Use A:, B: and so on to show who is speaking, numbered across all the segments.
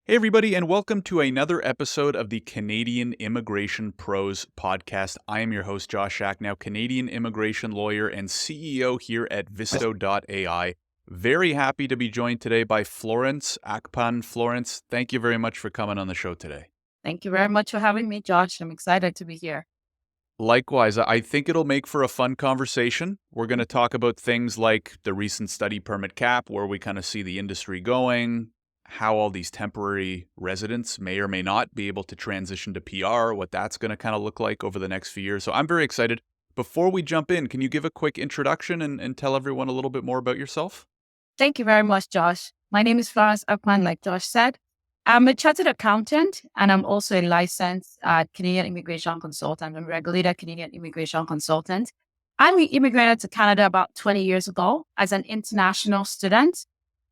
A: Hey, everybody, and welcome to another episode of the Canadian Immigration Pros podcast. I am your host, Josh Schachnow, Canadian immigration lawyer and CEO here at Visto.ai. Very happy to be joined today by Florence Akpan. Florence, thank you very much for coming on the show today.
B: Thank you very much for having me, Josh. I'm excited to be here.
A: Likewise, I think it'll make for a fun conversation. We're going to talk about things like the recent study permit cap, where we kind of see the industry going, how all these temporary residents may or may not be able to transition to PR, what that's going to kind of look like over the next few years. So I'm very excited. Before we jump in, can you give a quick introduction and tell everyone a little bit more about yourself?
B: Thank you very much, Josh. My name is Florence Akpan, like Josh said. I'm a chartered accountant, and I'm also a licensed Canadian immigration consultant. I'm a regulated Canadian immigration consultant. I immigrated to Canada about 20 years ago as an international student.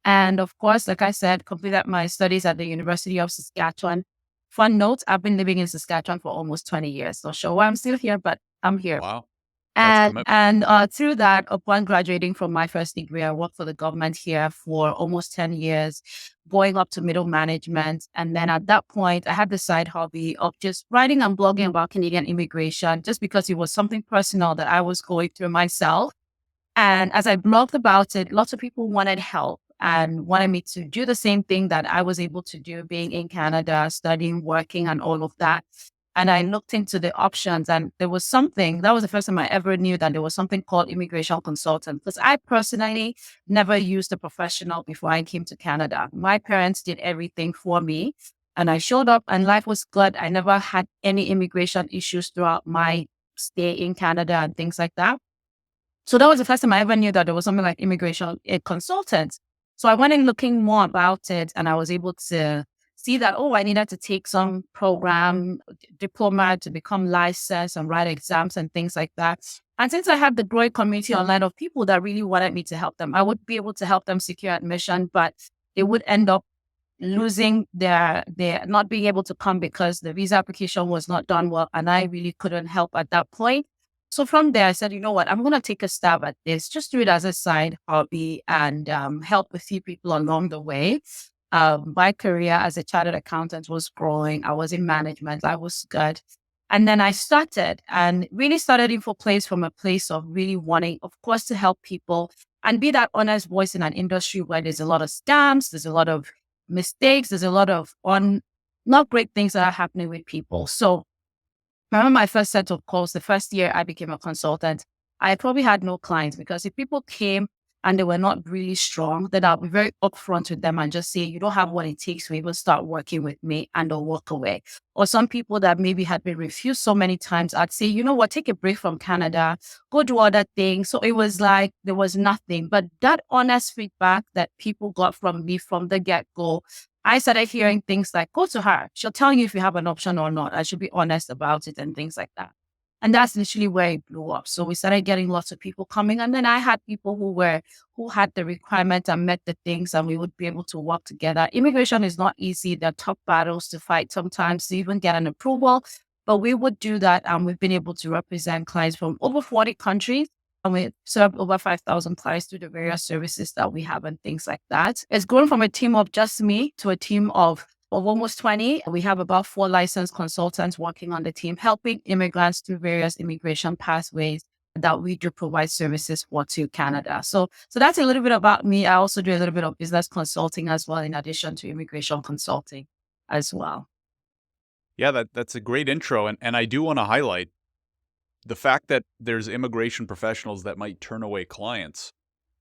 B: And of course, like I said, completed my studies at the University of Saskatchewan. Fun note, I've been living in Saskatchewan for almost 20 years. Not sure why I'm still here, but I'm here.
A: Wow, that's
B: And
A: commitment.
B: and through that, upon graduating from my first degree, I worked for the government here for almost 10 years, going up to middle management. And then at that point, I had the side hobby of just writing and blogging about Canadian immigration, just because it was something personal that I was going through myself. And as I blogged about it, lots of people wanted help and wanted me to do the same thing that I was able to do being in Canada, studying, working, and all of that. And I looked into the options, and there was something that was the first time I ever knew that there was something called immigration consultant. Because I personally never used a professional before I came to Canada. My parents did everything for me, and I showed up, and life was good. I never had any immigration issues throughout my stay in Canada and things like that. So that was the first time I ever knew that there was something like immigration consultant. So I went in looking more about it, and I was able to see that, oh, I needed to take some program diploma to become licensed and write exams and things like that. And since I had the growing community online of people that really wanted me to help them, I would be able to help them secure admission, but they would end up losing their not being able to come because the visa application was not done well, and I really couldn't help at that point. So from there, I said, you know what, I'm going to take a stab at this, just do it as a side hobby and help a few people along the way. My career as a chartered accountant was growing. I was in management. I was good. And then I started and really started InfoPlace from a place of really wanting, of course, to help people and be that honest voice in an industry where there's a lot of scams, there's a lot of mistakes, there's a lot of not great things that are happening with people. So I remember my first set of calls, the first year I became a consultant, I probably had no clients, because if people came and they were not really strong, then I'll be very upfront with them and just say, you don't have what it takes to even start working with me, and they'll walk away. Or some people that maybe had been refused so many times, I'd say, you know what, take a break from Canada, go do other things. So it was like there was nothing. But that honest feedback that people got from me from the get-go, I started hearing things like, go to her. She'll tell you if you have an option or not. I should be honest about it and things like that. And that's literally where it blew up. So we started getting lots of people coming. And then I had people who had the requirement and met the things, and we would be able to work together. Immigration is not easy. There are tough battles to fight sometimes to even get an approval. But we would do that. And we've been able to represent clients from over 40 countries. And we serve over 5,000 clients through the various services that we have and things like that. It's grown from a team of just me to a team of almost 20. We have about 4 licensed consultants working on the team, helping immigrants through various immigration pathways that we do provide services for to Canada. So that's a little bit about me. I also do a little bit of business consulting as well, in addition to immigration consulting as well.
A: Yeah, that's a great intro. And I do want to highlight the fact that there's immigration professionals that might turn away clients.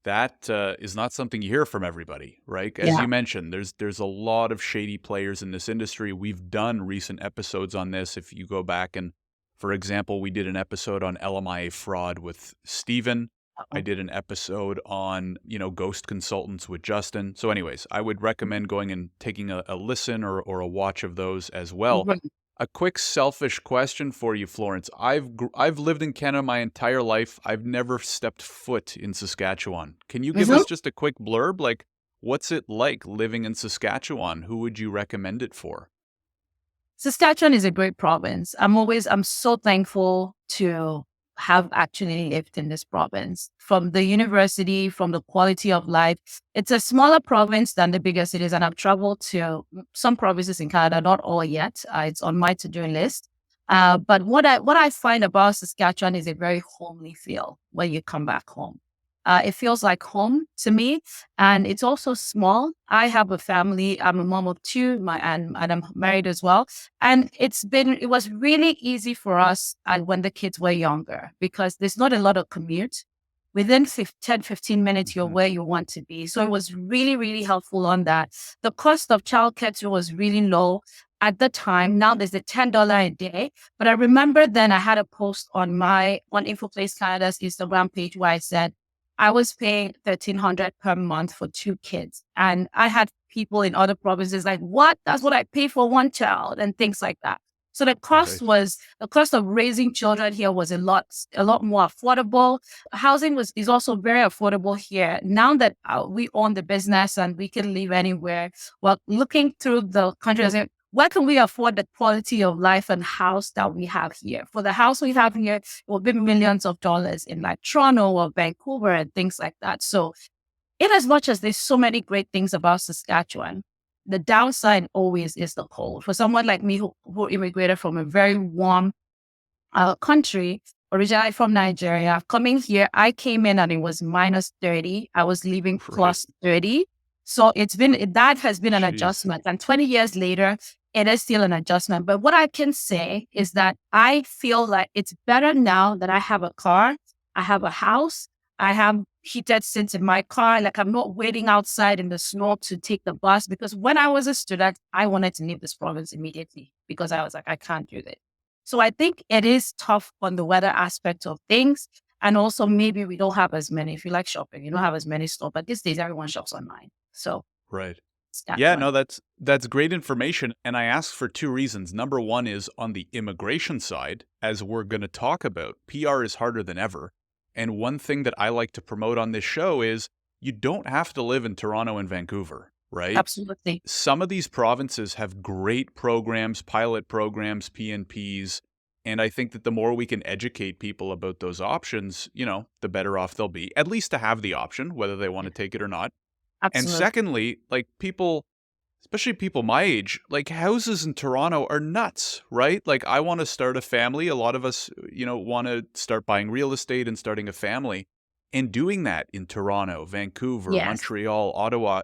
A: That is not something you hear from everybody, right? As
B: Yeah.
A: you mentioned, there's a lot of shady players in this industry. We've done recent episodes on this. If you go back and, for example, we did an episode on LMIA fraud with Steven. I did an episode on, ghost consultants with Justin. So anyways, I would recommend going and taking a listen or a watch of those as well.
B: Right.
A: A quick selfish question for you, Florence. I've lived in Canada my entire life. I've never stepped foot in Saskatchewan. Can you give
B: Mhm.
A: us just a quick blurb? Like, what's it like living in Saskatchewan? Who would you recommend it for?
B: Saskatchewan is a great province. I'm so thankful to have actually lived in this province. From the university, from the quality of life, it's a smaller province than the bigger cities. And I've traveled to some provinces in Canada, not all yet. It's on my to-do list. But what I find about Saskatchewan is a very homely feel when you come back home. It feels like home to me, and it's also small. I have a family. I'm a mom of two, and I'm married as well. And it was really easy for us when the kids were younger because there's not a lot of commute. Within 10, 15 minutes, you're
A: Mhm.
B: where you want to be. So it was really, really helpful on that. The cost of childcare too was really low at the time. Now there's a $10 a day. But I remember then I had a post on InfoPlace Canada's Instagram page where I said, I was paying $1,300 per month for two kids. And I had people in other provinces like, what? That's what I pay for one child and things like that. So the
A: Right.
B: cost of raising children here was a lot more affordable. Housing is also very affordable here. Now that we own the business and we can live anywhere, well, looking through the country, I say, where can we afford the quality of life and house that we have here? For the house we have here, it will be millions of dollars in like Toronto or Vancouver and things like that. So in as much as there's so many great things about Saskatchewan, the downside always is the cold. For someone like me who immigrated from a very warm country, originally from Nigeria, coming here, I came in and it was minus 30. I was leaving
A: Right.
B: plus 30. So that has been an
A: Jeez.
B: adjustment. And 20 years later, it is still an adjustment. But what I can say is that I feel like it's better now that I have a car, I have a house, I have heated seats in my car. Like I'm not waiting outside in the snow to take the bus because when I was a student, I wanted to leave this province immediately because I was like, I can't do this. So I think it is tough on the weather aspect of things. And also maybe we don't have as many, if you like shopping, you don't have as many stores, but these days everyone shops online. So
A: Right.
B: it's that
A: Yeah,
B: one.
A: no, that's great information. And I asked for two reasons. Number one is on the immigration side, as we're going to talk about, PR is harder than ever. And one thing that I like to promote on this show is you don't have to live in Toronto and Vancouver, right?
B: Absolutely.
A: Some of these provinces have great programs, pilot programs, PNPs. And I think that the more we can educate people about those options, the better off they'll be, at least to have the option, whether they want to take it or not. And
B: Absolutely.
A: secondly, like people, especially people my age, like houses in Toronto are nuts, right? Like I want to start a family. A lot of us, want to start buying real estate and starting a family. And doing that in Toronto, Vancouver,
B: Yes.
A: Montreal, Ottawa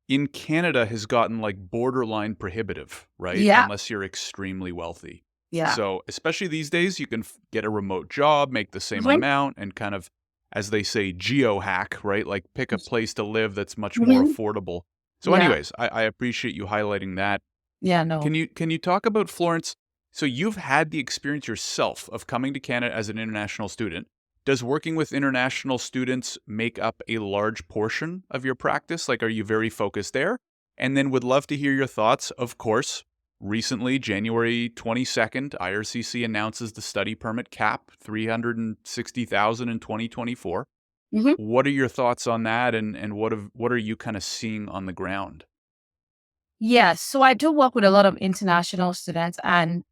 A: in Canada has gotten like borderline prohibitive, right?
B: Yeah.
A: Unless you're extremely wealthy.
B: Yeah.
A: So, especially these days, you can get a remote job, make the same
B: Mhm.
A: amount, and kind of, as they say, geo-hack, right? Like pick a place to live that's much more
B: Mhm.
A: affordable. So,
B: Yeah.
A: anyways, I appreciate you highlighting that.
B: Yeah. No.
A: Can you talk about Florence? So you've had the experience yourself of coming to Canada as an international student. Does working with international students make up a large portion of your practice? Like, are you very focused there? And then would love to hear your thoughts. Of course, recently, January 22nd, IRCC announces the study permit cap, 360,000 in 2024.
B: Mhm.
A: What are your thoughts on that, and what are you kind of seeing on the ground?
B: Yes. So I do work with a lot of international students, and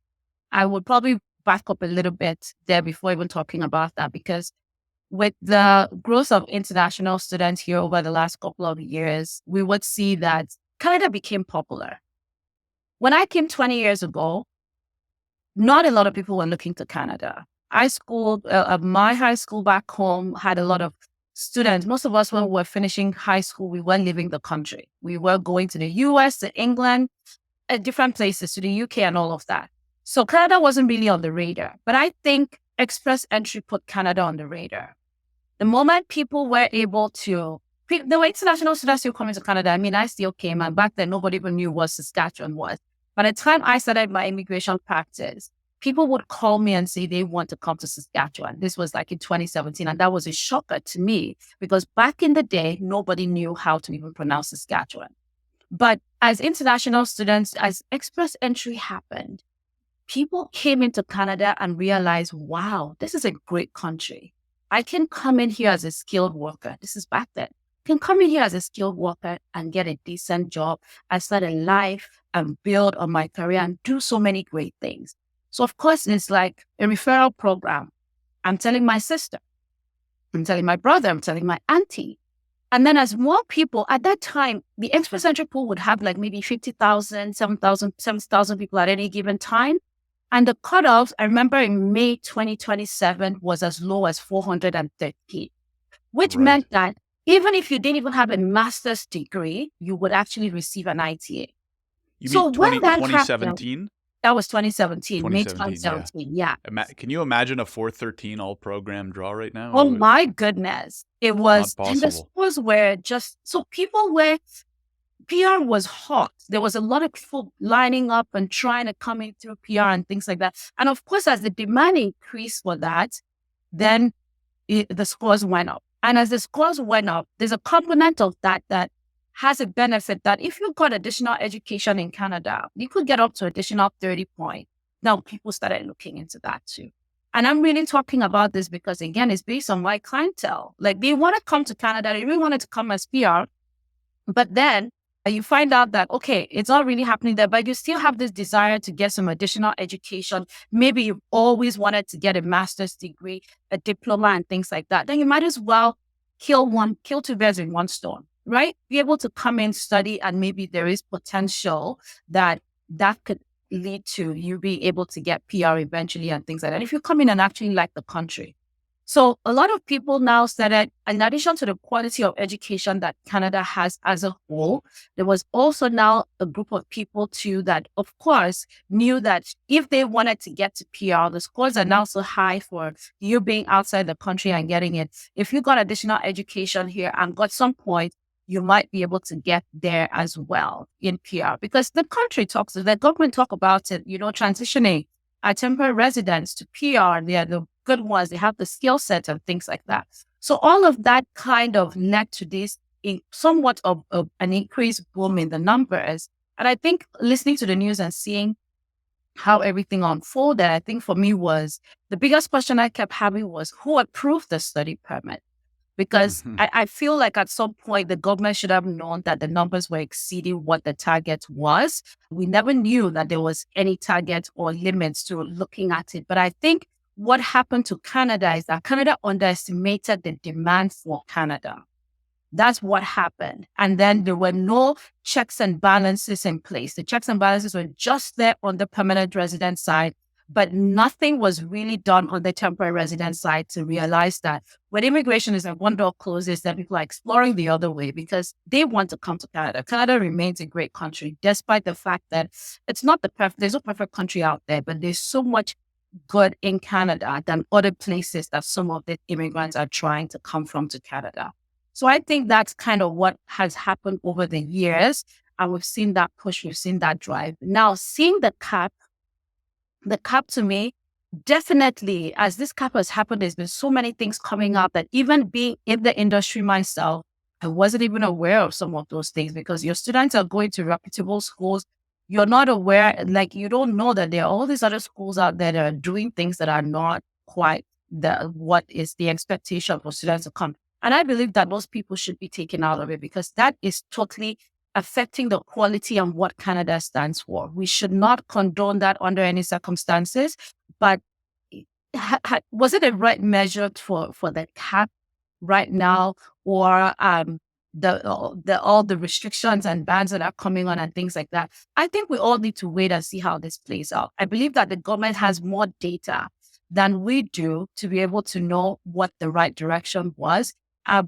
B: I would probably back up a little bit there before even talking about that because with the growth of international students here over the last couple of years, we would see that Canada became popular. When I came 20 years ago, not a lot of people were looking to Canada. My high school back home had a lot of students. Most of us, when we were finishing high school, we weren't leaving the country. We were going to the US, to England, different places, to the UK and all of that. So Canada wasn't really on the radar. But I think express entry put Canada on the radar. The moment people were able to, there were international students still coming to Canada. I mean, I still came, and back then nobody even knew what Saskatchewan was. By the time I started my immigration practice, people would call me and say they want to come to Saskatchewan. This was like in 2017, and that was a shocker to me because back in the day, nobody knew how to even pronounce Saskatchewan. But as international students, as express entry happened, people came into Canada and realized, wow, this is a great country. I can come in here as a skilled worker. This is back then. I can come in here as a skilled worker and get a decent job and start a life and build on my career and do so many great things. So, of course, it's like a referral program. I'm telling my sister, I'm telling my brother, I'm telling my auntie. And then as more people, at that time, the express entry pool would have like maybe 50,000, 7,000, 70,000 people at any given time. And the cutoff, I remember in May 2027 was as low as 430, which
A: Right.
B: meant that even if you didn't even have a master's degree, you would actually receive an ITA.
A: You mean
B: So when that happened,
A: 2017?
B: that was 2017, May
A: 2017, yeah.
B: 2017. Yeah.
A: Can you imagine a 413 all program draw right now?
B: Oh my goodness. It
A: Not
B: was, and the
A: possible.
B: scores were just, so people were, PR was hot. There was a lot of people lining up and trying to come in through PR and things like that. And of course, as the demand increased for that, then the scores went up. And as the scores went up, there's a component of that that has a benefit that if you got additional education in Canada, you could get up to additional 30 points. Now people started looking into that too. And I'm really talking about this because again, it's based on my clientele. Like they want to come to Canada, they really wanted to come as PR, but then you find out that, okay, it's not really happening there, but you still have this desire to get some additional education. Maybe you've always wanted to get a master's degree, a diploma, and things like that. Then you might as well kill two birds in one stone, right? Be able to come in, study, and maybe there is potential that could lead to you being able to get PR eventually and things like that. If you come in and actually like the country. So a lot of people now started, in addition to the quality of education that Canada has as a whole, there was also now a group of people too that, of course, knew that if they wanted to get to PR, the scores are now so high for you being outside the country and getting it. If you got additional education here and got some point, you might be able to get there as well in PR because the government talk about it, transitioning our temporary residents to PR. They are the good ones. They have the skill set and things like that. So all of that kind of led to this somewhat of an increased boom in the numbers. And I think listening to the news and seeing how everything unfolded, I think for me was the biggest question I kept having was who approved the study permit? Because
A: Mhm.
B: I feel like at some point the government should have known that the numbers were exceeding what the target was. We never knew that there was any target or limits to looking at it. But I think what happened to Canada is that Canada underestimated the demand for Canada. That's what happened. And then there were no checks and balances in place. The checks and balances were just there on the permanent resident side, but nothing was really done on the temporary resident side to realize that when immigration is at one door closes, then people are exploring the other way because they want to come to Canada. Canada remains a great country, despite the fact that it's not there's no perfect country out there, but there's so much good in Canada than other places that some of the immigrants are trying to come from to Canada. So I think that's kind of what has happened over the years. And we've seen that push, we've seen that drive. Now, seeing the cap to me, definitely, as this cap has happened, there's been so many things coming up that even being in the industry myself, I wasn't even aware of some of those things because your students are going to reputable schools. You're not aware, like you don't know that there are all these other schools out there that are doing things that are not quite what is the expectation for students to come. And I believe that those people should be taken out of it because that is totally affecting the quality and what Canada stands for. We should not condone that under any circumstances. But was it a right measure for the cap right now, or all the restrictions and bans that are coming on and things like that? I think we all need to wait and see how this plays out. I believe that the government has more data than we do to be able to know what the right direction was.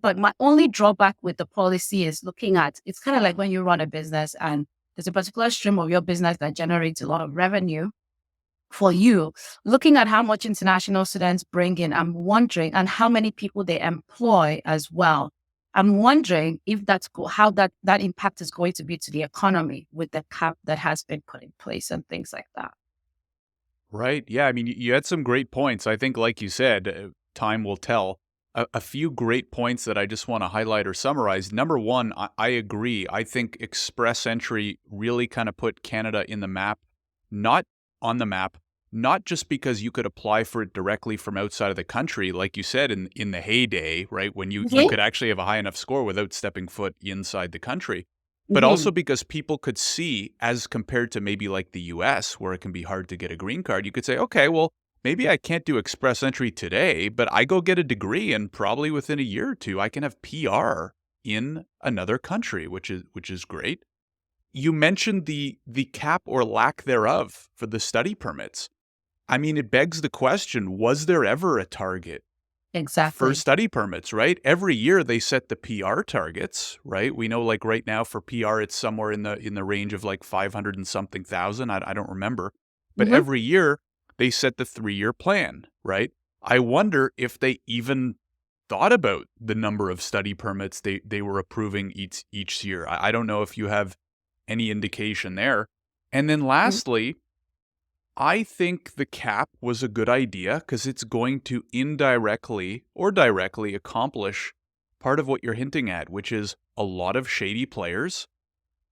B: But my only drawback with the policy is looking at, it's kind of like when you run a business and there's a particular stream of your business that generates a lot of revenue for you, looking at how much international students bring in, I'm wondering, and how many people they employ as well. I'm wondering if how that impact is going to be to the economy with the cap that has been put in place and things like that.
A: Right. Yeah. I mean, you had some great points. I think, like you said, time will tell. A few great points that I just want to highlight or summarize. Number one, I agree. I think express entry really kind of put Canada in the map, not on the map, not just because you could apply for it directly from outside of the country, like you said, in the heyday, right, when you
B: Mhm.
A: could actually have a high enough score without stepping foot inside the country. But also
B: Mhm.
A: because people could see, as compared to maybe like the US, where it can be hard to get a green card, you could say, okay, well, maybe I can't do express entry today, but I go get a degree and probably within a year or two I can have PR in another country, which is great. You mentioned the cap or lack thereof for the study permits. I mean, it begs the question, was there ever a target for
B: Exactly.
A: study permits, right? Every year they set the PR targets, right? We know like right now for PR it's somewhere in the range of like 500 and something thousand. I don't remember. But
B: Hmm.
A: every year they set the 3-year plan, right? I wonder if they even thought about the number of study permits they were approving each year. I don't know if you have any indication there. And then lastly, I think the cap was a good idea because it's going to indirectly or directly accomplish part of what you're hinting at, which is a lot of shady players,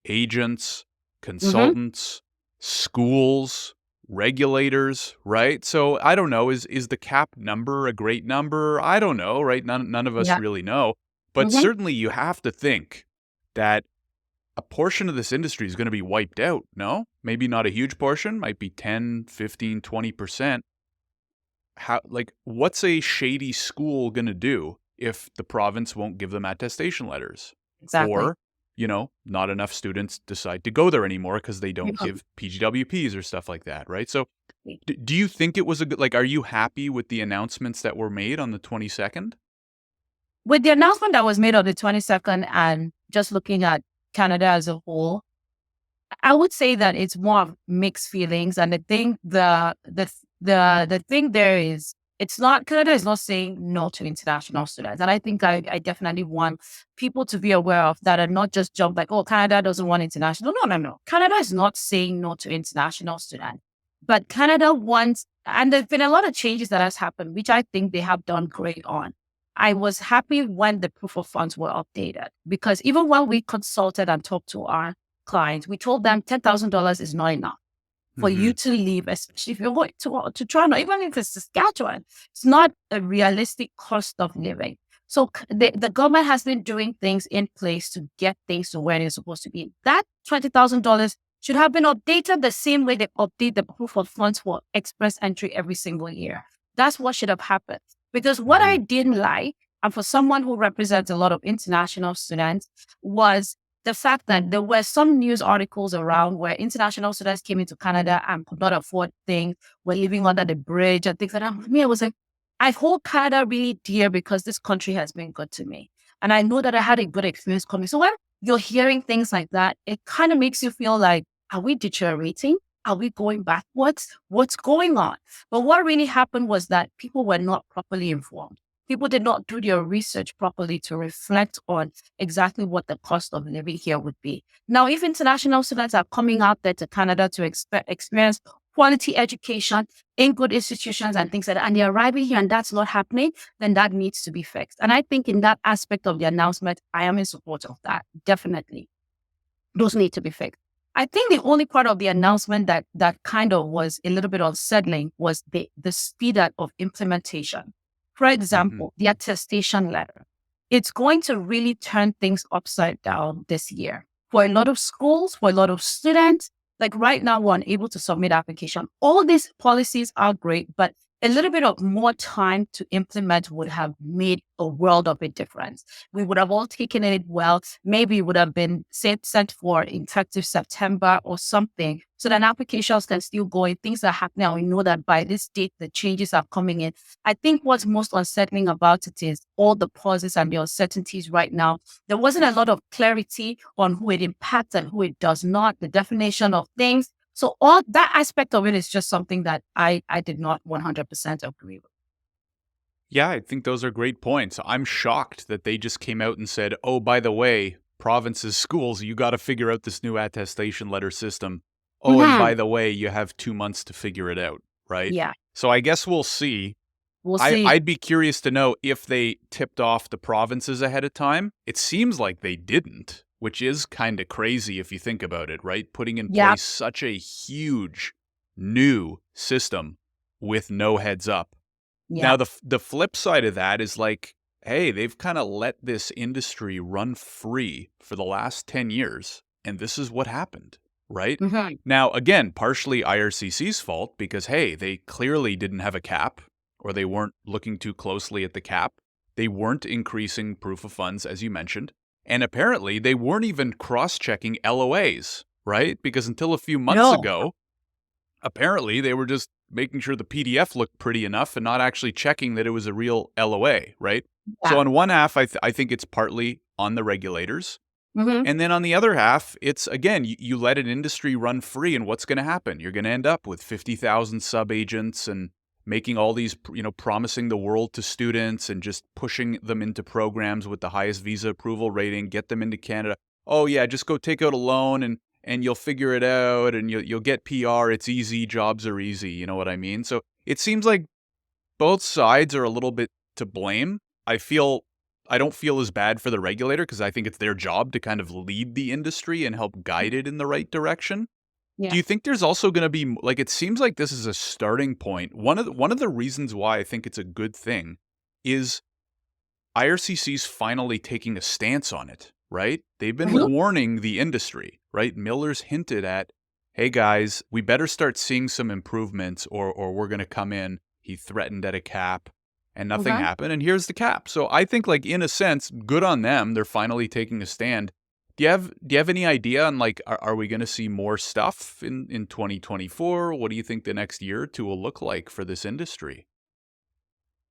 A: agents,
B: Hmm.
A: consultants, schools, regulators, right? So I don't know, is the cap number a great number? I don't know, right? None of us
B: Yeah.
A: really know. But
B: Hmm.
A: certainly you have to think that a portion of this industry is going to be wiped out, no? Maybe not a huge portion, might be 10, 15, 20%. How like what's a shady school going to do if the province won't give them attestation letters?
B: Exactly.
A: Or, not enough students decide to go there anymore because they don't
B: Because
A: give PGWPs or stuff like that, right? So, do you think it was a good, like, are you happy with the announcements that were made on the 22nd?
B: with the announcement that was made on the 22nd and just looking at Canada as a whole, I would say that it's more of mixed feelings. And the thing there is, it's not, Canada is not saying no to international students. And I think I definitely want people to be aware of that and not just jump like, oh, Canada doesn't want international. No, no, no. Canada is not saying no to international students. But Canada wants, and there's been a lot of changes that has happened, which I think they have done great on. I was happy when the proof of funds were updated because even when we consulted and talked to our clients, we told them $10,000 is not enough for you
A: Mhm.
B: to leave, especially if you're going to Toronto, even if it's Saskatchewan. It's not a realistic cost of living. So the government has been doing things in place to get things to where they're supposed to be. That $20,000 should have been updated the same way they update the proof of funds for express entry every single year. That's what should have happened. Because what I
A: Mhm.
B: didn't like, and for someone who represents a lot of international students, was the fact that there were some news articles around where international students came into Canada and could not afford things, were living under the bridge and things like that. For me, I was like, I hold Canada really dear because this country has been good to me. And I know that I had a good experience coming. So when you're hearing things like that, it kind of makes you feel like, are we deteriorating? Are we going backwards? What's going on? But what really happened was that people were not properly informed. People did not do their research properly to reflect on exactly what the cost of living here would be. Now, if international students are coming out there to Canada to experience quality education in good institutions and things like that, and they're arriving here and that's not happening, then that needs to be fixed. And I think in that aspect of the announcement, I am in support of that. Definitely. Those need to be fixed. I think the only part of the announcement that kind of was a little bit unsettling was the speed of implementation. For
A: Mhm.
B: example, the attestation letter. It's going to really turn things upside down this year. For a lot of schools, for a lot of students, like right now, we're unable to submit application. All these policies are great, but a little bit of more time to implement would have made a world of a difference. We would have all taken it well. Maybe it would have been sent for effective September or something. So then applications can still go in. Things are happening. And we know that by this date, the changes are coming in. I think what's most unsettling about it is all the pauses and the uncertainties right now. There wasn't a lot of clarity on who it impacts and who it does not, the definition of things. So all that aspect of it is just something that I did not 100% agree with.
A: Yeah, I think those are great points. I'm shocked that they just came out and said, "Oh, by the way, provinces, schools, you got to figure out this new attestation letter system. Oh, and by
B: Mhm.
A: the way, you have 2 months to figure it out," right?
B: Yeah,
A: So I guess we'll see.
B: we'll
A: I
B: see.
A: I'd be curious to know if they tipped off the provinces ahead of time. It seems like they didn't, which is kind of crazy if you think about it, right? Putting in
B: Yeah,
A: place such a huge new system with no heads up.
B: yeah.
A: Now the flip side of that is like, hey, they've kind of let this industry run free for the last 10 years, and this is what happened, right?
B: Mhm.
A: Now, again, partially IRCC's fault because, hey, they clearly didn't have a cap or they weren't looking too closely at the cap. They weren't increasing proof of funds, as you mentioned. And apparently, they weren't even cross checking LOAs, right? Because until a few months
B: No.
A: ago, apparently they were just making sure the PDF looked pretty enough and not actually checking that it was a real LOA, right? So,
B: Yeah.
A: on one half, I think it's partly on the regulators.
B: Mhm.
A: And then on the other half, it's again, you let an industry run free, and what's going to happen? You're going to end up with 50,000 sub agents and making all these, promising the world to students and just pushing them into programs with the highest visa approval rating, get them into Canada. Oh yeah, just go take out a loan and you'll figure it out and you'll get PR. It's easy, jobs are easy. You know what I mean? So it seems like both sides are a little bit to blame. I don't feel as bad for the regulator because I think it's their job to kind of lead the industry and help guide it in the right direction. Do
B: Yeah.
A: you think there's also going to be like it seems like this is a starting point. One of the reasons why I think it's a good thing is IRCC's finally taking a stance on it, right? They've been
B: Mhm.
A: warning the industry, right? Miller's hinted at, "Hey guys, we better start seeing some improvements or we're going to come in." He threatened at a cap and nothing
B: Mhm.
A: happened and here's the cap. So I think like in a sense, good on them. They're finally taking a stand. Do you have any idea on like are we going to see more stuff in 2024? What do you think the next year or two will look like for this industry?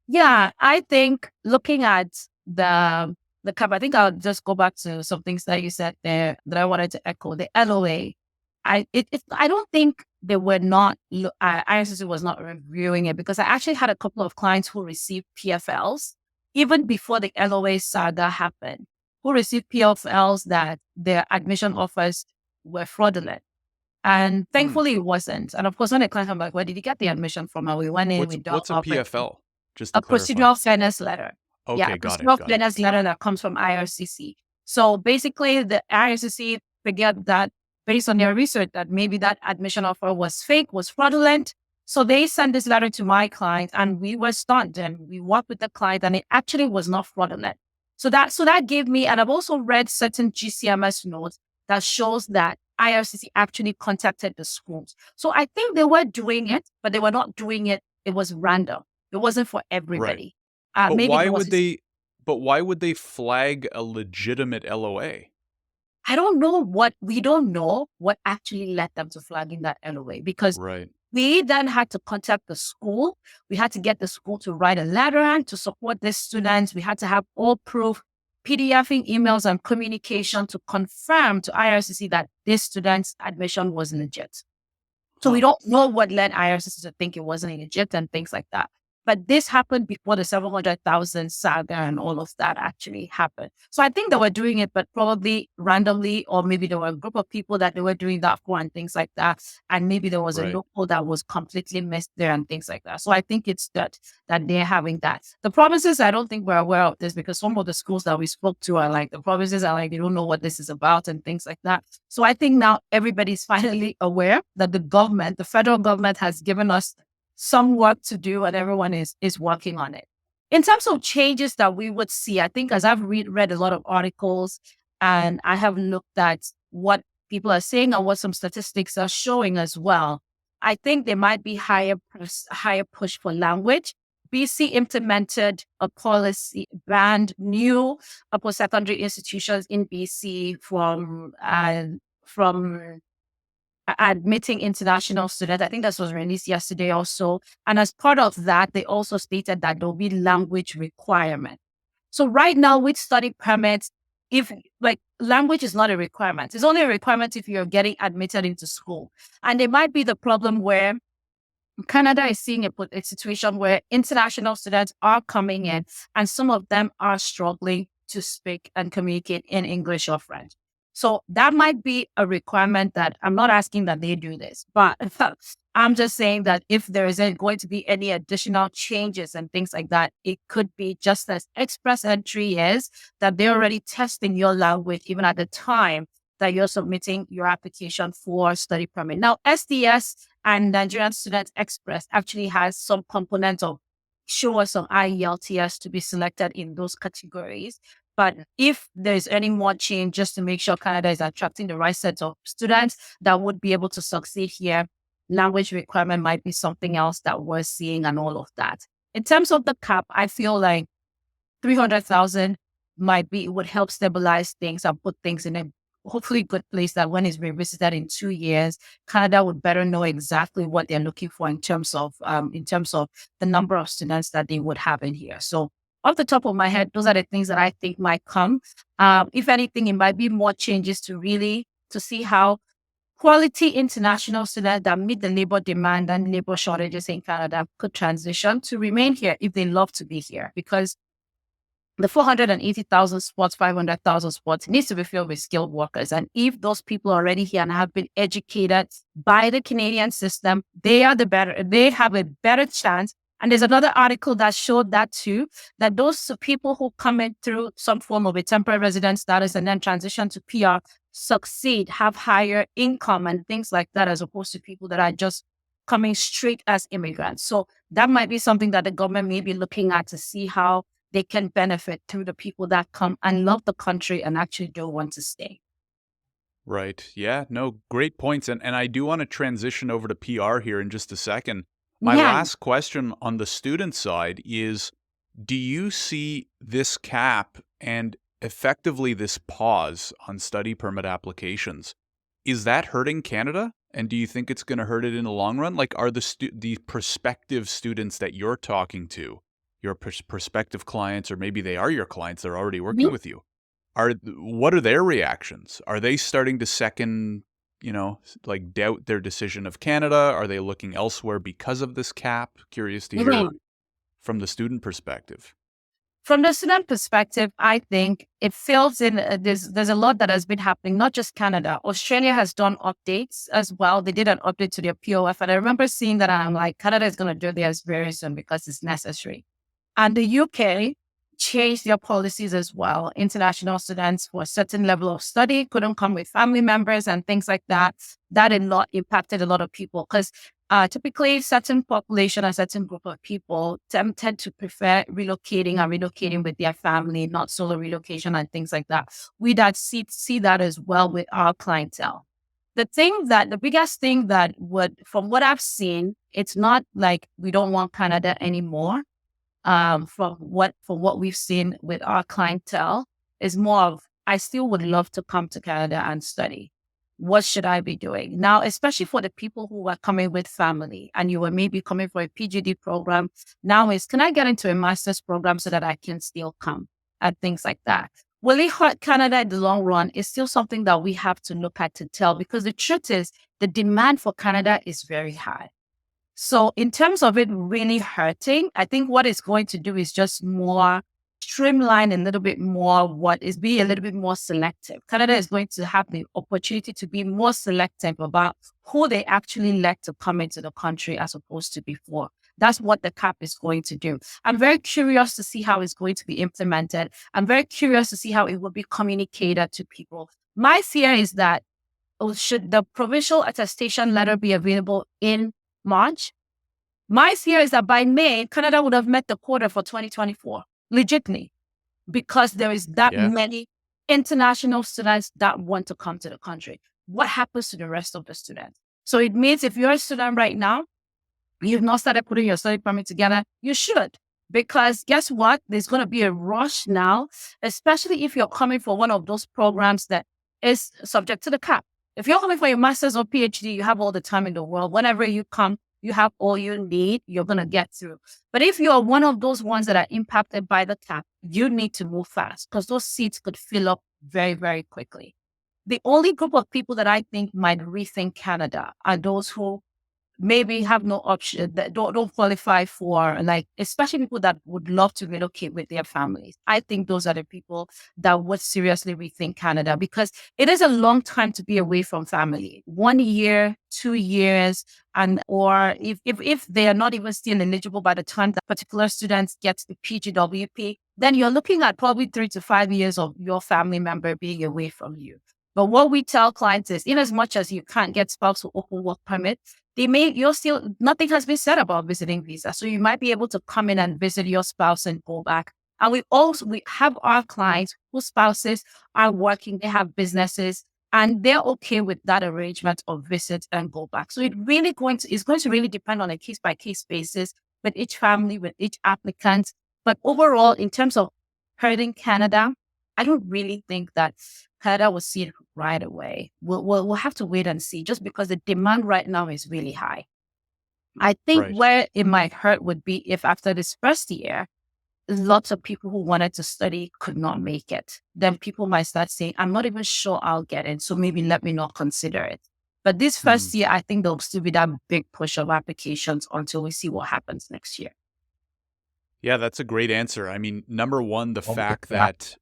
B: Yeah, I think looking at the cap, I think I'll just go back to some things that you said there that I wanted to echo. The LOA, I don't think they were not ISCC was not reviewing it because I actually had a couple of clients who received PFLs even before the LOA saga happened, who received PFLs that their admission offers were fraudulent. And
A: Hmm.
B: thankfully it wasn't. And of course, when the client come back, where did you get the admission from? And we went in,
A: What's
B: we done
A: what's a
B: all
A: PFL? Just to
B: a
A: clarify.
B: procedural fairness letter. Yeah, a
A: Okay, got it,
B: procedural
A: got it.
B: fairness letter that comes from IRCC. So basically, the IRCC figured that based on their research that maybe that admission offer was fake, was fraudulent. So they sent this letter to my client, and we were stunned. And we worked with the client, and it actually was not fraudulent. So that gave me, and I've also read certain GCMS notes that shows that IRCC actually contacted the schools. So I think they were doing it, but they were not doing it. It was random. It wasn't for
A: Right.
B: everybody.
A: But
B: Maybe
A: why
B: there
A: would
B: was.
A: they flag a legitimate LOA?
B: I don't know what we don't know what actually led them to flagging that LOA because
A: Right.
B: we then had to contact the school. We had to get the school to write a letter to support the students. We had to have all proof, PDFing emails and communication to confirm to IRCC that this student's admission was legit. So we
A: Huh.
B: don't know what led IRCC to think it wasn't in Egypt and things like that. But this happened before the 700,000 saga and all of that actually happened. So I think they were doing it, but probably randomly, or maybe there were a group of people that they were doing that for and things like that. And maybe there was a
A: Right.
B: loophole that was completely missed there and things like that. So I think it's that they're having that. The provinces, I don't think we're aware of this because some of the schools that we spoke to are like, the provinces are like, they don't know what this is about and things like that. So I think now everybody's finally aware that the government, the federal government has given us some work to do and everyone is working on it. In terms of changes that we would see, I think as I've read a lot of articles and I have looked at what people are saying and what some statistics are showing as well, I think there might be higher push for language. BC implemented a policy, banned new upper secondary institutions in BC from admitting international students. I think this was released yesterday also. And as part of that, they also stated that there will be language requirement. So right now with study permits, if like language is not a requirement, it's only a requirement if you're getting admitted into school. And it might be the problem where Canada is seeing a situation where international students are coming in and some of them are struggling to speak and communicate in English or French. So that might be a requirement that I'm not asking that they do this, but I'm just saying that if there isn't going to be any additional changes and things like that, it could be just as Express Entry is that they're already testing your language even at the time that you're submitting your application for study permit. Now, SDS and Nigerian Student Express actually has some component of show us some IELTS to be selected in those categories. But if there's any more change, just to make sure Canada is attracting the right set of students that would be able to succeed here, language requirement might be something else that we're seeing and all of that. In terms of the cap, I feel like 300,000 would help stabilize things and put things in a hopefully good place that when it's revisited in 2 years, Canada would better know exactly what they're looking for in terms of the number of students that they would have in here. So off the top of my head, those are the things that I think might come. If anything, it might be more changes to see how quality international students that meet the labor demand and labor shortages in Canada could transition to remain here if they love to be here. Because the 480,000 spots, 500,000 spots needs to be filled with skilled workers. And if those people are already here and have been educated by the Canadian system, they have a better chance. And there's another article that showed that too, that those people who come in through some form of a temporary resident status and then transition to PR succeed, have higher income and things like that, as opposed to people that are just coming straight as immigrants. So that might be something that the government may be looking at to see how they can benefit through the people that come and love the country and actually don't want to stay.
A: Right. Yeah. No, great points. And I do want to transition over to PR here in just a second. My
B: Yeah.
A: last question on the student side is, do you see this cap and effectively this pause on study permit applications, is that hurting Canada? And do you think it's going to hurt it in the long run? Like, are the prospective students that you're talking to, your prospective clients, or maybe they are your clients, they're already working with you, what are their reactions? Are they starting to second, like doubt their decision of Canada? Are they looking elsewhere because of this cap? Curious to hear
B: Mhm.
A: from the student perspective.
B: From the student perspective, I think it fills in. There's a lot that has been happening, not just Canada. Australia has done updates as well. They did an update to their POF, and I remember seeing that. And I'm like, Canada is going to do this very soon because it's necessary. And the UK changed their policies as well. International students for a certain level of study couldn't come with family members and things like that. That impacted a lot of people because typically certain population, a certain group of people tend to prefer relocating with their family, not solo relocation and things like that. We see that as well with our clientele. The biggest thing from what I've seen, it's not like we don't want Canada anymore. From what we've seen with our clientele is more of, I still would love to come to Canada and study. What should I be doing now, especially for the people who are coming with family and you were maybe coming for a PGD program? Now is, can I get into a master's program so that I can still come and things like that? Will it hurt Canada in the long run? Is still something that we have to look at to tell, because the truth is the demand for Canada is very high. So in terms of it really hurting, I think what it's going to do is just more streamline a little bit more, be a little bit more selective. Canada is going to have the opportunity to be more selective about who they actually let to come into the country as opposed to before. That's what the cap is going to do. I'm very curious to see how it's going to be implemented. I'm very curious to see how it will be communicated to people. My fear is that should the provincial attestation letter be available in March, my fear is that by May, Canada would have met the quota for 2024, legitimately, because there is that many international students that want to come to the country. What happens to the rest of the students? So it means if you're a student right now, you've not started putting your study permit together, you should. Because guess what? There's going to be a rush now, especially if you're coming for one of those programs that is subject to the cap. If you're coming for your master's or PhD, you have all the time in the world. Whenever you come, you have all you need, you're going to get through. But if you're one of those ones that are impacted by the cap, you need to move fast because those seats could fill up very, very quickly. The only group of people that I think might rethink Canada are those who maybe have no option, that don't qualify for, like, especially people that would love to relocate with their families. I think those are the people that would seriously rethink Canada, because it is a long time to be away from family. 1 year, 2 years, or if they are not even still eligible by the time that particular students get the PGWP, then you're looking at probably 3 to 5 years of your family member being away from you. But what we tell clients is, in as much as you can't get spousal open work permit, nothing has been said about visiting visa. So you might be able to come in and visit your spouse and go back And we have our clients whose spouses are working, they have businesses, and they're okay with that arrangement of visit and go back. So it's going to really depend on a case by case basis with each family, with each applicant. But overall, in terms of hurting Canada, I don't really think that Canada will see it right away. We'll have to wait and see, just because the demand right now is really high. I think
A: Right.
B: where it might hurt would be if after this first year, lots of people who wanted to study could not make it. Then people might start saying, I'm not even sure I'll get it, so maybe let me not consider it. But this
A: Hmm.
B: first year, I think there'll still be that big push of applications until we see what happens next year.
A: Yeah, that's a great answer. I mean, number one, the fact that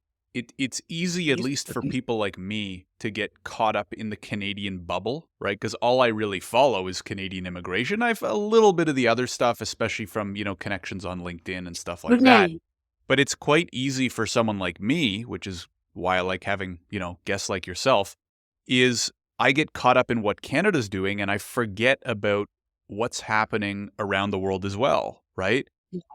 A: it's easy, at least for people like me, to get caught up in the Canadian bubble, right? Because all I really follow is Canadian immigration. I've a little bit of the other stuff, especially from, connections on LinkedIn and stuff like that.
B: Mhm.
A: But it's quite easy for someone like me, which is why I like having, guests like yourself, is I get caught up in what Canada's doing and I forget about what's happening around the world as well, right?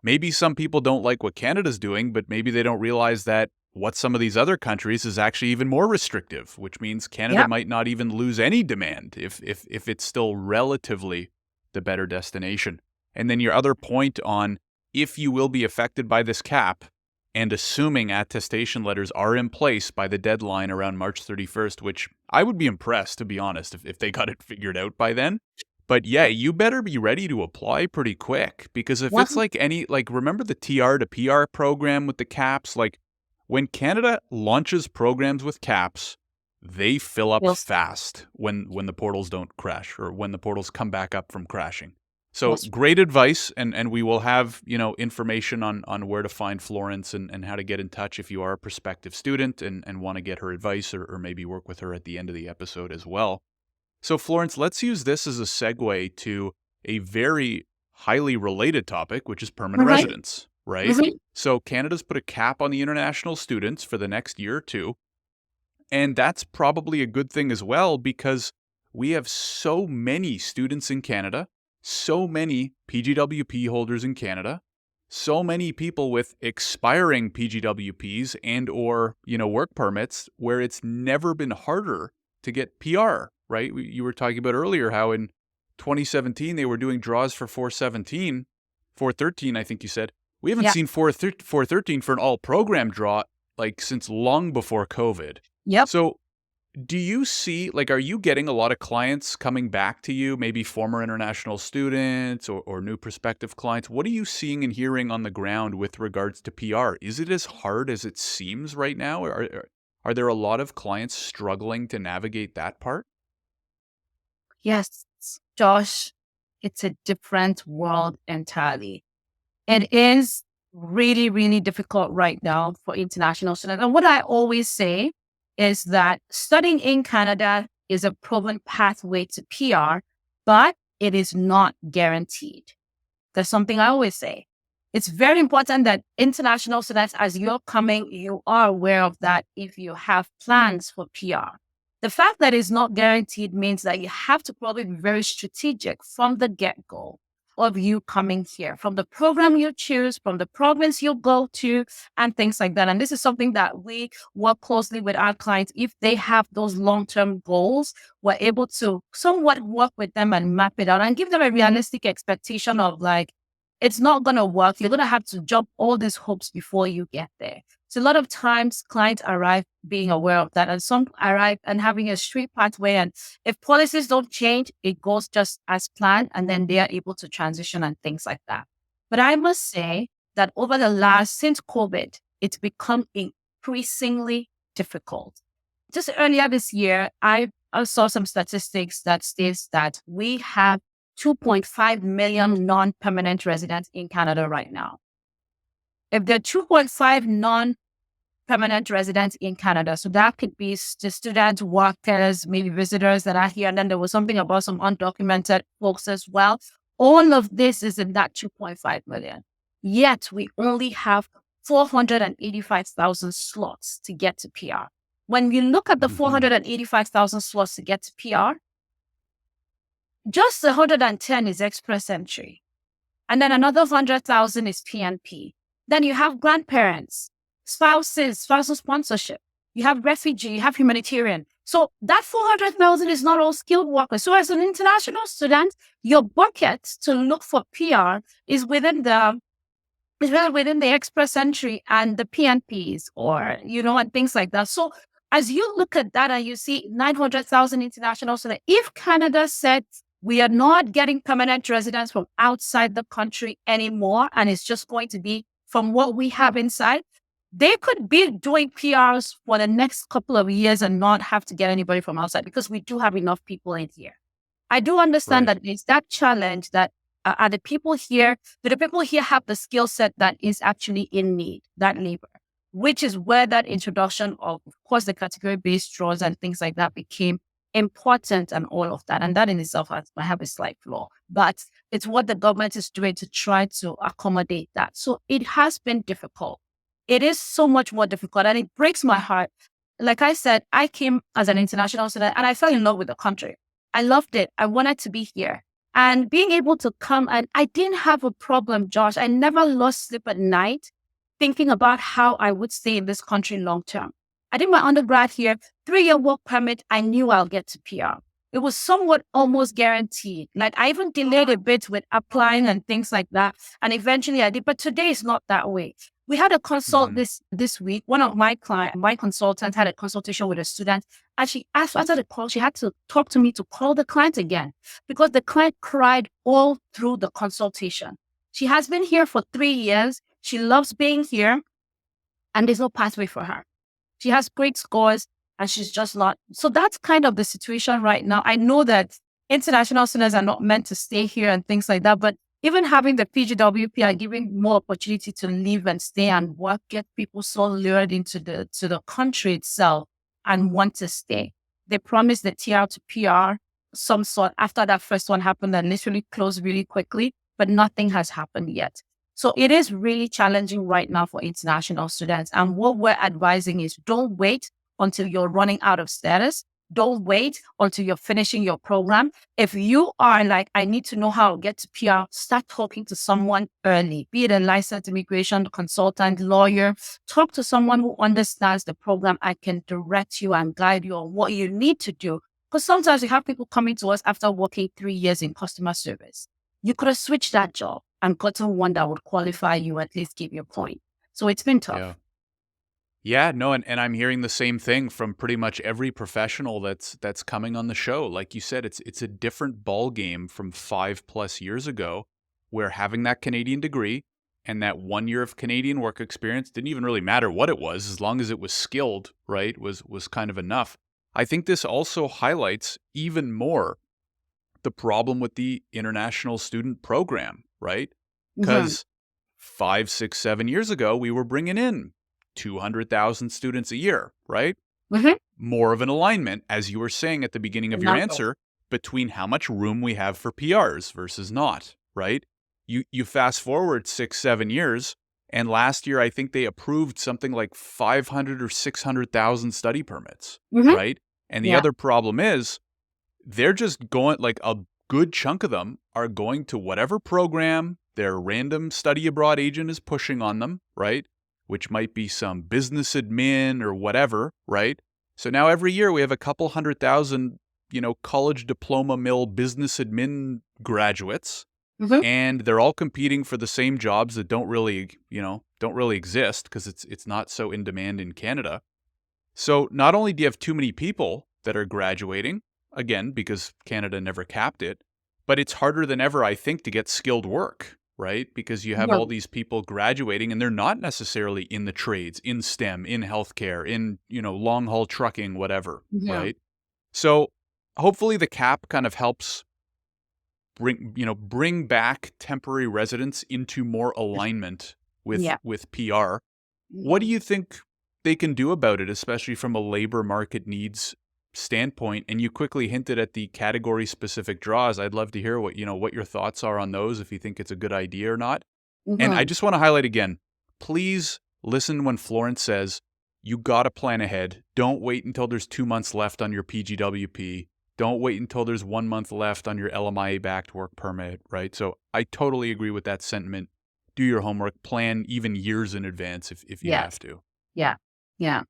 A: Maybe some people don't like what Canada's doing, but maybe they don't realize that what some of these other countries is actually even more restrictive, which means Canada
B: Yep.
A: might not even lose any demand if it's still relatively the better destination. And then your other point on if you will be affected by this cap, and assuming attestation letters are in place by the deadline around March 31st, which I would be impressed, to be honest, if they got it figured out by then. But yeah, you better be ready to apply pretty quick, because if it's
B: One,
A: like remember the TR to PR program with the caps? Like when Canada launches programs with caps, they fill up
B: feels
A: fast when the portals don't crash or when the portals come back up from crashing. So
B: was
A: great advice, and we will have, information on where to find Florence and how to get in touch if you are a prospective student and want to get her advice or maybe work with her at the end of the episode as well. So Florence, let's use this as a segue to a very highly related topic, which is permanent
B: right.
A: residence, right?
B: Mhm.
A: So Canada's put a cap on the international students for the next year or two, and that's probably a good thing as well because we have so many students in Canada, so many PGWP holders in Canada, so many people with expiring PGWPs and or, work permits where it's never been harder to get PR, right? You were talking about earlier how in 2017 they were doing draws for 417, 413 I think you said. We haven't
B: Yeah.
A: seen 413 for an all program draw like since long before COVID.
B: Yep.
A: So, do you see, like, are you getting a lot of clients coming back to you, maybe former international students or new prospective clients? What are you seeing and hearing on the ground with regards to PR? Is it as hard as it seems right now? Or are there a lot of clients struggling to navigate that part?
B: Yes, Josh, it's a different world entirely. It is really, really difficult right now for international students. And what I always say is that studying in Canada is a proven pathway to PR, but it is not guaranteed. That's something I always say. It's very important that international students, as you're coming, you are aware of that if you have plans for PR. The fact that it's not guaranteed means that you have to probably be very strategic from the get go of you coming here, from the program you choose, from the province you go to, and things like that. And this is something that we work closely with our clients. If they have those long term goals, we're able to somewhat work with them and map it out and give them a realistic expectation of like, it's not going to work. You're going to have to jump all these hopes before you get there. So a lot of times clients arrive being aware of that, and some arrive and having a straight pathway. And if policies don't change, it goes just as planned, and then they are able to transition and things like that. But I must say that over the since COVID, it's become increasingly difficult. Just earlier this year, I saw some statistics that states that we have 2.5 million non-permanent residents in Canada right now. If there are 2.5 non-permanent residents in Canada, so that could be the students, workers, maybe visitors that are here. And then there was something about some undocumented folks as well. All of this is in that 2.5 million. Yet we only have 485,000 slots to get to PR. When we look at the
A: Mhm.
B: 485,000 slots to get to PR, just 110 is express entry. And then another 100,000 is PNP. Then you have grandparents, spouses, spousal sponsorship. You have refugee, you have humanitarian. So that 400,000 is not all skilled workers. So as an international student, your bucket to look for PR is within the express entry and the PNPs or, and things like that. So as you look at that and you see 900,000 international students, if Canada said we are not getting permanent residents from outside the country anymore, and it's just going to be from what we have inside, they could be doing PRs for the next couple of years and not have to get anybody from outside because we do have enough people in here. I do understand
A: Right.
B: that it's that challenge that are the people here, do the people here have the skill set that is actually in need, that labor, which is where that introduction of course, the category-based draws and things like that became important and all of that. And that in itself might have a slight flaw, but it's what the government is doing to try to accommodate that. So it has been difficult. It is so much more difficult and it breaks my heart. Like I said, I came as an international student and I fell in love with the country. I loved it. I wanted to be here. And being able to come, and I didn't have a problem, Josh. I never lost sleep at night thinking about how I would stay in this country long term. I did my undergrad here, 3-year work permit. I knew I'll get to PR. It was somewhat almost guaranteed. Like I even delayed a bit with applying and things like that. And eventually I did, but today is not that way. We had a consult this week. One of my consultants had a consultation with a student. And she asked after the call, she had to talk to me to call the client again because the client cried all through the consultation. She has been here for 3 years. She loves being here and there's no pathway for her. She has great scores and she's just not. So that's kind of the situation right now. I know that international students are not meant to stay here and things like that, but even having the PGWP and giving more opportunity to live and stay and work, get people so lured into the country itself and want to stay. They promised the TR to PR some sort after that first one happened and literally closed really quickly, but nothing has happened yet. So it is really challenging right now for international students. And what we're advising is don't wait until you're running out of status. Don't wait until you're finishing your program. If you are like, I need to know how to get to PR, start talking to someone early, be it a licensed immigration consultant, lawyer. Talk to someone who understands the program and can direct you and guide you on what you need to do. Because sometimes we have people coming to us after working 3 years in customer service. You could have switched that job and gotten one that would qualify you, at least give you a point. So it's been tough.
A: Yeah. Yeah, no, and I'm hearing the same thing from pretty much every professional that's coming on the show. Like you said, it's a different ball game from 5+ years ago, where having that Canadian degree and that 1 year of Canadian work experience didn't even really matter what it was, as long as it was skilled, right? Was kind of enough. I think this also highlights even more the problem with the international student program, right? Because 5, 6, 7 years ago, we were bringing in 200,000 students a year, right?
B: Mm-hmm.
A: More of an alignment, as you were saying at the beginning of your answer, between how much room we have for PRs versus not, right? You fast forward 6, 7 years, and last year I think they approved something like 500 or 600,000 study permits, right? And the other problem is they're just going, like a good chunk of them are going to whatever program their random study abroad agent is pushing on them, right? Which might be some business admin or whatever, right? So now every year we have a couple 100,000, college diploma mill business admin graduates, and they're all competing for the same jobs that don't really exist because it's not so in demand in Canada. So not only do you have too many people that are graduating, again, because Canada never capped it, but it's harder than ever, I think, to get skilled work, right? Because you have all these people graduating and they're not necessarily in the trades, in STEM, in healthcare, in, long haul trucking, whatever, right? So hopefully the cap kind of helps bring back temporary residents into more alignment with PR. What do you think they can do about it, especially from a labor market needs standpoint? And you quickly hinted at the category specific draws. I'd love to hear what your thoughts are on those, if you think it's a good idea or not. And I just want to highlight again, please listen when Florence says you got to plan ahead. Don't wait until there's 2 months left on your PGWP. Don't wait until there's 1 month left on your LMIA backed work permit, right? So I totally agree with that sentiment. do your homework, plan even years in advance if you have
B: Yes.
A: to.
B: Yeah. Yeah.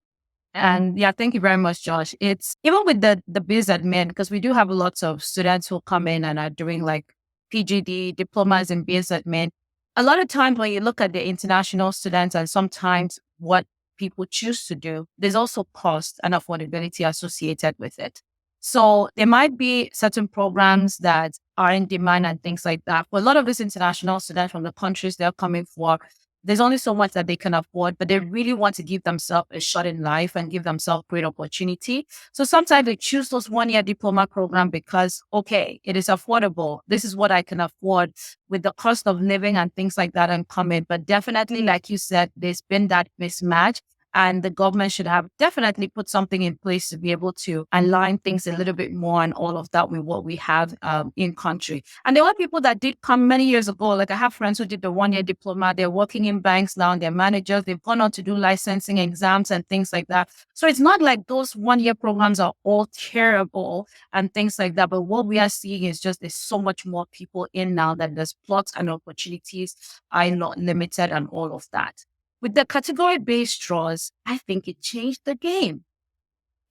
B: And yeah, thank you very much, Josh. It's even with the biz admin, because we do have lots of students who come in and are doing like PGD diplomas in biz admin. A lot of times when you look at the international students and sometimes what people choose to do, there's also cost and affordability associated with it. So there might be certain programs that are in demand and things like that. For a lot of these international students from the countries they're coming for, there's only so much that they can afford, but they really want to give themselves a shot in life and give themselves great opportunity. So sometimes they choose those 1 year diploma program because, okay, it is affordable. This is what I can afford with the cost of living and things like that and come in. But definitely, like you said, there's been that mismatch. And the government should have definitely put something in place to be able to align things a little bit more and all of that with what we have in country. And there were people that did come many years ago. Like I have friends who did the 1 year diploma. They're working in banks now. They're managers. They've gone on to do licensing exams and things like that. So it's not like those 1 year programs are all terrible and things like that. But what we are seeing is just there's so much more people in now that there's plots and opportunities are not limited and all of that. With the category-based draws, I think it changed the game.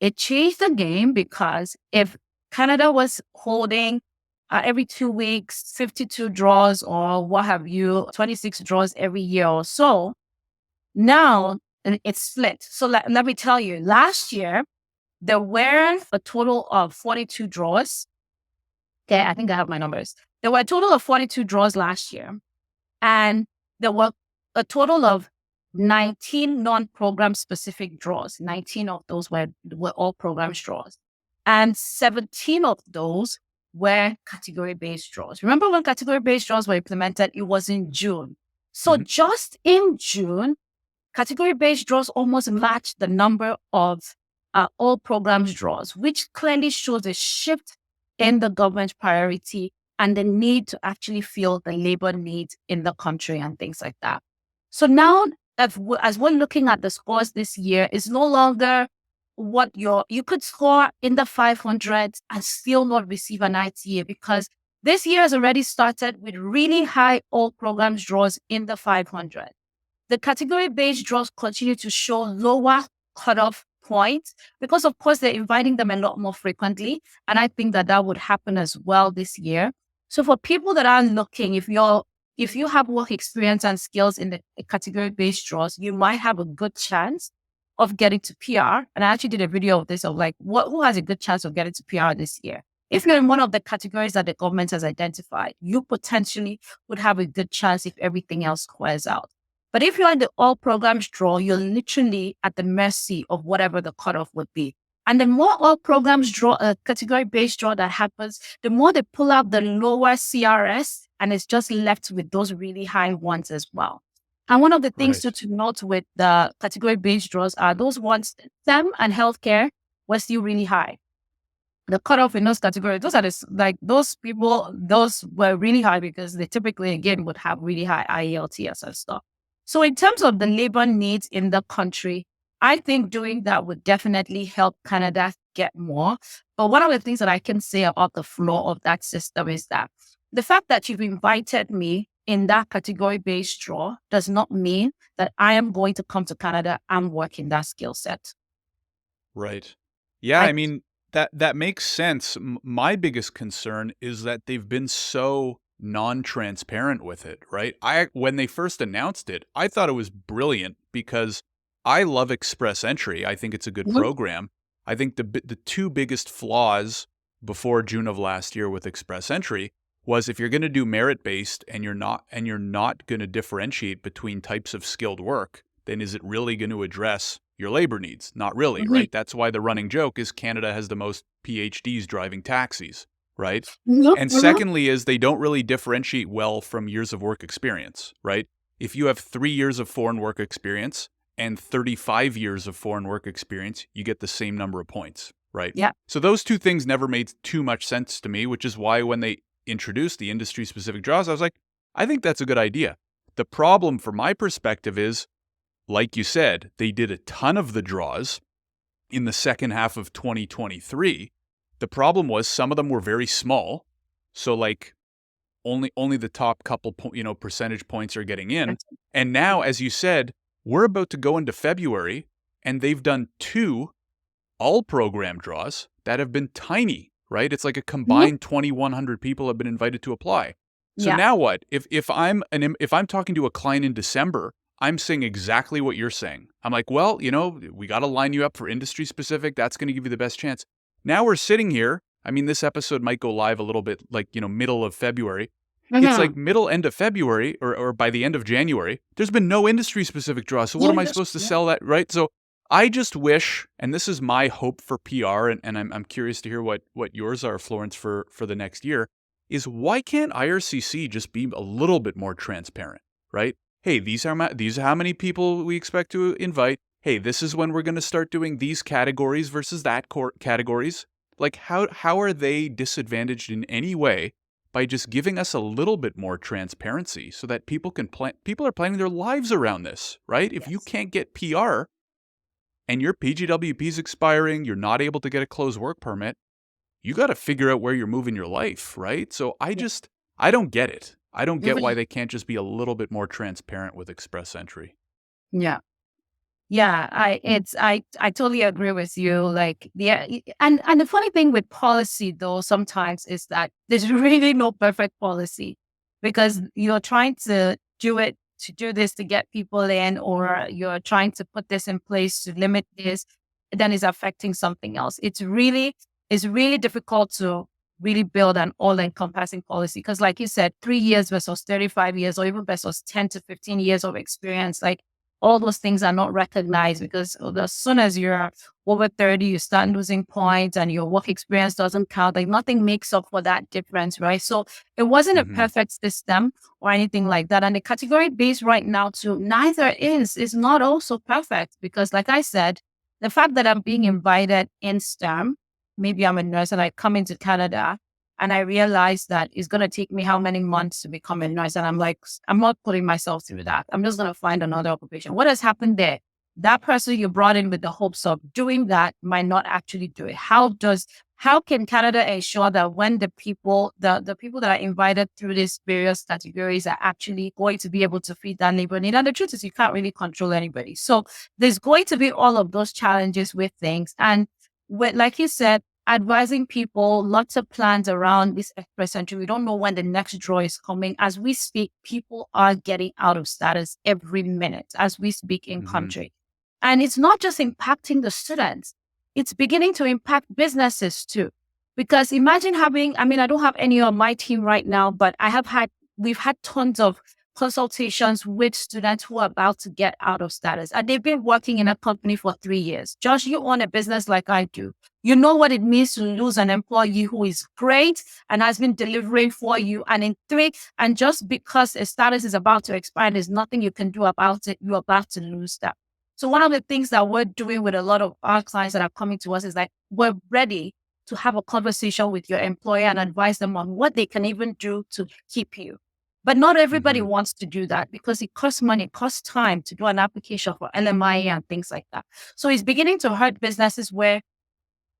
B: It changed the game because if Canada was holding every 2 weeks, 52 draws or what have you, 26 draws every year or so, now it's split. So let me tell you, last year, there were a total of 42 draws. Okay, I think I have my numbers. There were a total of 42 draws last year. And there were a total of 19 non-program specific draws. 19 of those were all program draws. And 17 of those were category-based draws. Remember when category-based draws were implemented, it was in June. So just in June, category-based draws almost matched the number of all programs draws, which clearly shows a shift in the government's priority and the need to actually fill the labor needs in the country and things like that. So now, as we're looking at the scores this year, it's no longer what you could score in the 500s and still not receive an ITA because this year has already started with really high all programs draws in the 500. The category-based draws continue to show lower cutoff points because, of course, they're inviting them a lot more frequently. And I think that would happen as well this year. So for people that are looking, if you have work experience and skills in the category-based draws, you might have a good chance of getting to PR. And I actually did a video of this of like, who has a good chance of getting to PR this year? If you're in one of the categories that the government has identified, you potentially would have a good chance if everything else squares out. But if you're in the all programs draw, you're literally at the mercy of whatever the cutoff would be. And the more all programs draw, a category-based draw that happens, the more they pull out the lower CRS, and it's just left with those really high ones as well. And one of the things to note with the category-based draws are those ones, STEM and healthcare were still really high. The cutoff in those categories, those people, those were really high because they typically, again, would have really high IELTS and stuff. So in terms of the labor needs in the country, I think doing that would definitely help Canada get more. But one of the things that I can say about the flow of that system is that the fact that you've invited me in that category-based draw does not mean that I am going to come to Canada and work in that skill set.
A: Right. Yeah, I mean, that makes sense. My biggest concern is that they've been so non-transparent with it, right? When they first announced it, I thought it was brilliant because I love Express Entry. I think it's a good program. I think the two biggest flaws before June of last year with Express Entry was if you're going to do merit-based and you're not going to differentiate between types of skilled work, then is it really going to address your labor needs? Not really, right? That's why the running joke is Canada has the most PhDs driving taxis, right? And secondly is they don't really differentiate well from years of work experience, right? If you have 3 years of foreign work experience and 35 years of foreign work experience, you get the same number of points, right?
B: Yeah.
A: So those two things never made too much sense to me, which is why when they introduced the industry-specific draws, I was like, I think that's a good idea. The problem from my perspective is, like you said, they did a ton of the draws in the second half of 2023. The problem was some of them were very small. So like only the top couple percentage points are getting in.
B: That's-
A: And now, as you said, we're about to go into February, and they've done 2 all program draws that have been tiny, right? It's like a
B: Mhm.
A: combined 2,100 people have been invited to apply. So
B: Yeah.
A: now what? If I'm talking to a client in December, I'm saying exactly what you're saying. I'm like, well, we got to line you up for industry specific. That's going to give you the best chance. Now we're sitting here. I mean, this episode might go live a little bit like, middle of February. It's like
B: Mhm.
A: middle end of February or by the end of January. There's been no industry specific draw. So what
B: Yeah,
A: am I supposed to
B: yeah.
A: sell that, right? So I just wish, and this is my hope for PR, and I'm curious to hear what yours are, Florence, for the next year, is why can't IRCC just be a little bit more transparent, right? Hey, these are how many people we expect to invite. Hey, this is when we're going to start doing these categories versus that categories. Like, how are they disadvantaged in any way by just giving us a little bit more transparency so that people can plan? People are planning their lives around this, right? If you
B: Yes.
A: can't get PR and your PGWP is expiring, you're not able to get a closed work permit, you got to figure out where you're moving your life, right? So
B: Yeah.
A: I don't get it. I don't get why
B: Mhm.
A: they can't just be a little bit more transparent with express entry.
B: Yeah. Yeah, I totally agree with you. Like and the funny thing with policy though sometimes is that there's really no perfect policy because you're trying to do this to get people in, or you're trying to put this in place to limit this, then it's affecting something else. It's really difficult to really build an all-encompassing policy because, like you said, 3 years versus 35 years, or even versus 10 to 15 years of experience, like all those things are not recognized because as soon as you're over 30, you start losing points and your work experience doesn't count. Like nothing makes up for that difference, right? So it wasn't a
A: Hmm.
B: perfect system or anything like that. And the category base right now too, neither is not also perfect because like I said, the fact that I'm being invited in STEM, maybe I'm a nurse and I come into Canada and I realized that it's going to take me how many months to become a nurse. And I'm like, I'm not putting myself through that. I'm just going to find another occupation. What has happened there? That person you brought in with the hopes of doing that might not actually do it. How can Canada ensure that when the people that are invited through these various categories are actually going to be able to feed that labor need? And the truth is you can't really control anybody. So there's going to be all of those challenges with things. And like you said, advising people, lots of plans around this express entry. We don't know when the next draw is coming. As we speak, people are getting out of status every minute as we speak in
A: Hmm.
B: country. And it's not just impacting the students, it's beginning to impact businesses too. Because imagine having, I mean, I don't have any on my team right now, but we've had tons of consultations with students who are about to get out of status. And they've been working in a company for 3 years. Josh, you own a business like I do. You know what it means to lose an employee who is great and has been delivering for you. And just because a status is about to expire, there's nothing you can do about it. You're about to lose that. So one of the things that we're doing with a lot of our clients that are coming to us is like, we're ready to have a conversation with your employer and advise them on what they can even do to keep you. But not everybody
A: Hmm.
B: wants to do that because it costs money, it costs time to do an application for LMIA and things like that. So it's beginning to hurt businesses where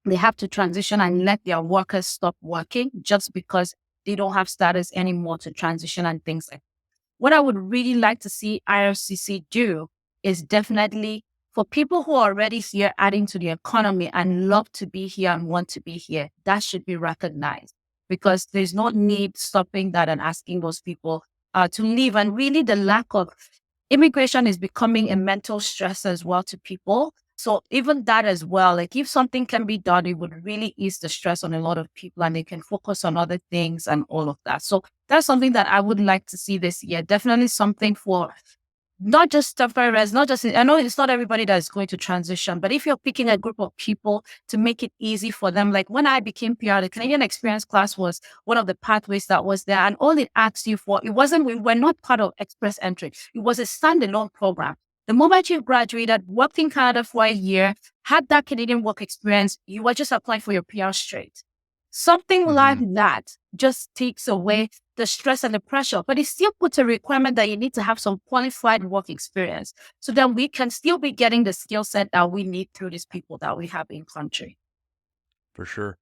B: they have to transition and let their workers stop working just because they don't have status anymore to transition and things like that. What I would really like to see IRCC do is definitely for people who are already here adding to the economy and love to be here and want to be here, that should be recognized because there's no need stopping that and asking those people to leave. And really the lack of immigration is becoming a mental stress as well to people. So even that as well, like if something can be done, it would really ease the stress on a lot of people and they can focus on other things and all of that. So that's something that I would like to see this year. Definitely something for not just temporary res, not just, I know it's not everybody that is going to transition, but if you're picking a group of people to make it easy for them, like when I became PR, the Canadian Experience class was one of the pathways that was there. And all it asked you for, we were not part of Express Entry. It was a standalone program. The moment you graduated, worked in Canada for a year, had that Canadian work experience, you were just applying for your PR straight. Something like
A: Hmm.
B: that just takes away the stress and the pressure, but it still puts a requirement that you need to have some qualified work experience so that we can still be getting the skill set that we need through these people that we have in country.
A: For sure.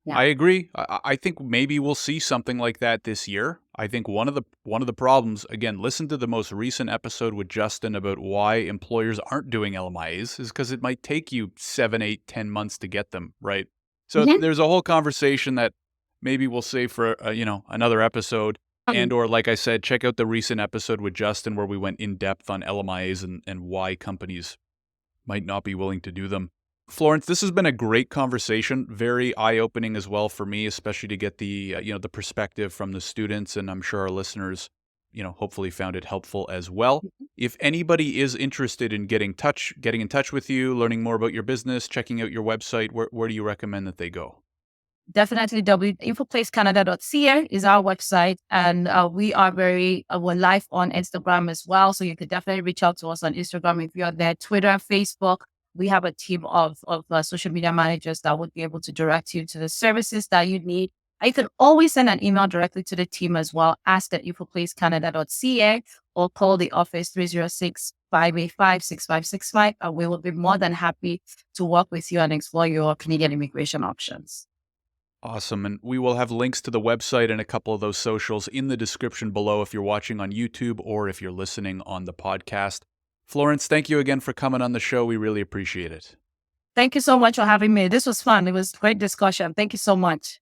B: Yeah.
A: I agree. I think maybe we'll see something like that this year. I think one of the problems, again, listen to the most recent episode with Justin about why employers aren't doing LMIAs, is because it might take you 7, 8, 10 months to get them, right? So
B: Mhm.
A: there's a whole conversation that maybe we'll save for another episode. And or like I said, check out the recent episode with Justin where we went in depth on LMIAs and why companies might not be willing to do them. Florence, this has been a great conversation, very eye-opening as well for me, especially to get the perspective from the students, and I'm sure our listeners, hopefully found it helpful as well. If anybody is interested in getting in touch with you, learning more about your business, checking out your website, where do you recommend that they go?
B: Definitely infoplacecanada.ca is our website. And we are we're live on Instagram as well. So you could definitely reach out to us on Instagram if you're there, Twitter, Facebook. We have a team of social media managers that would be able to direct you to the services that you need. You can always send an email directly to the team as well. Ask at infoplacecanada.ca or call the office 306-585-6565. And we will be more than happy to work with you and explore your Canadian immigration options.
A: Awesome. And we will have links to the website and a couple of those socials in the description below if you're watching on YouTube or if you're listening on the podcast. Florence, thank you again for coming on the show. We really appreciate it.
B: Thank you so much for having me. This was fun. It was great discussion. Thank you so much.